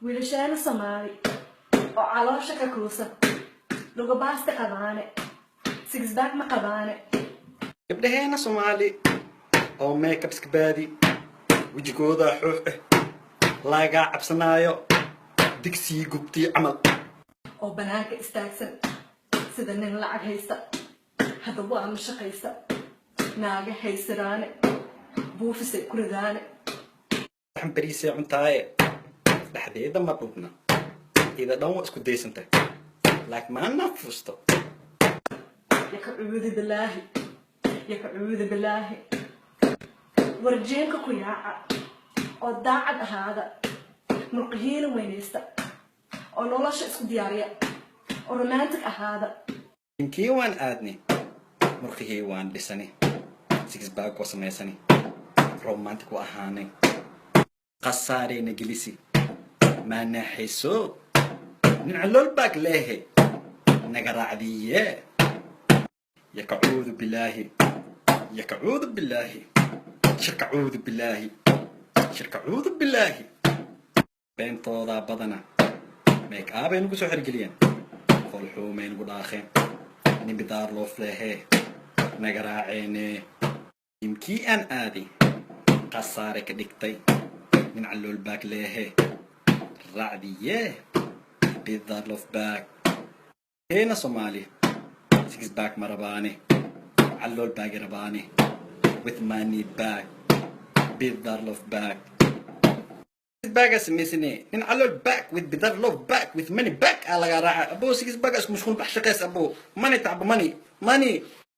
wiilashaana Soomaali oo caloosha ka kuusan lugu baasta qabaane six pack ma qabaane gabdhaheena Soomaali oo makeup iska baadi wajigooda xuuf laga cabsanaayo digsi gubti camal oo banaanka istaagsan sida nin lacag haysta hada waa ma shaqaysta naaga haysiraane buufisay ku ridaane waxaan bariisay cuntaaye dhaxdeeda ma dhubna ida dhan waa isku daysantay laakiin ma nafusto يكعوذ بالله ورجينك كياعة oo daacad ahaada murqihiina weynaysta oo nolosha isku diyaariya oo romantic ahaada inkii waan aadni murqihii waan dhisani six pack oo samaysani romantic u ahaanay qasaareyna gelisi ma naxiso nin calool baag leehe naga raacdiye يكعوذ بالله شرك أعوذ بالله بين طوضا بدنا ميك آبين نقصو حرقليا فالحو مين قد آخين نبدار لو فليه نقرا عيني يمكي أن آدي قصارك ديكتي من علو الباك ليه رعديه بيدار لو باك هنا صومالي six pack marabani allol bag rabani with money bag bidar love bag six bag اسميسني من allol bag with bidar love bag with money bag على راعي ابو six bag اسمه مشغول بحشقيس ابو money تعب money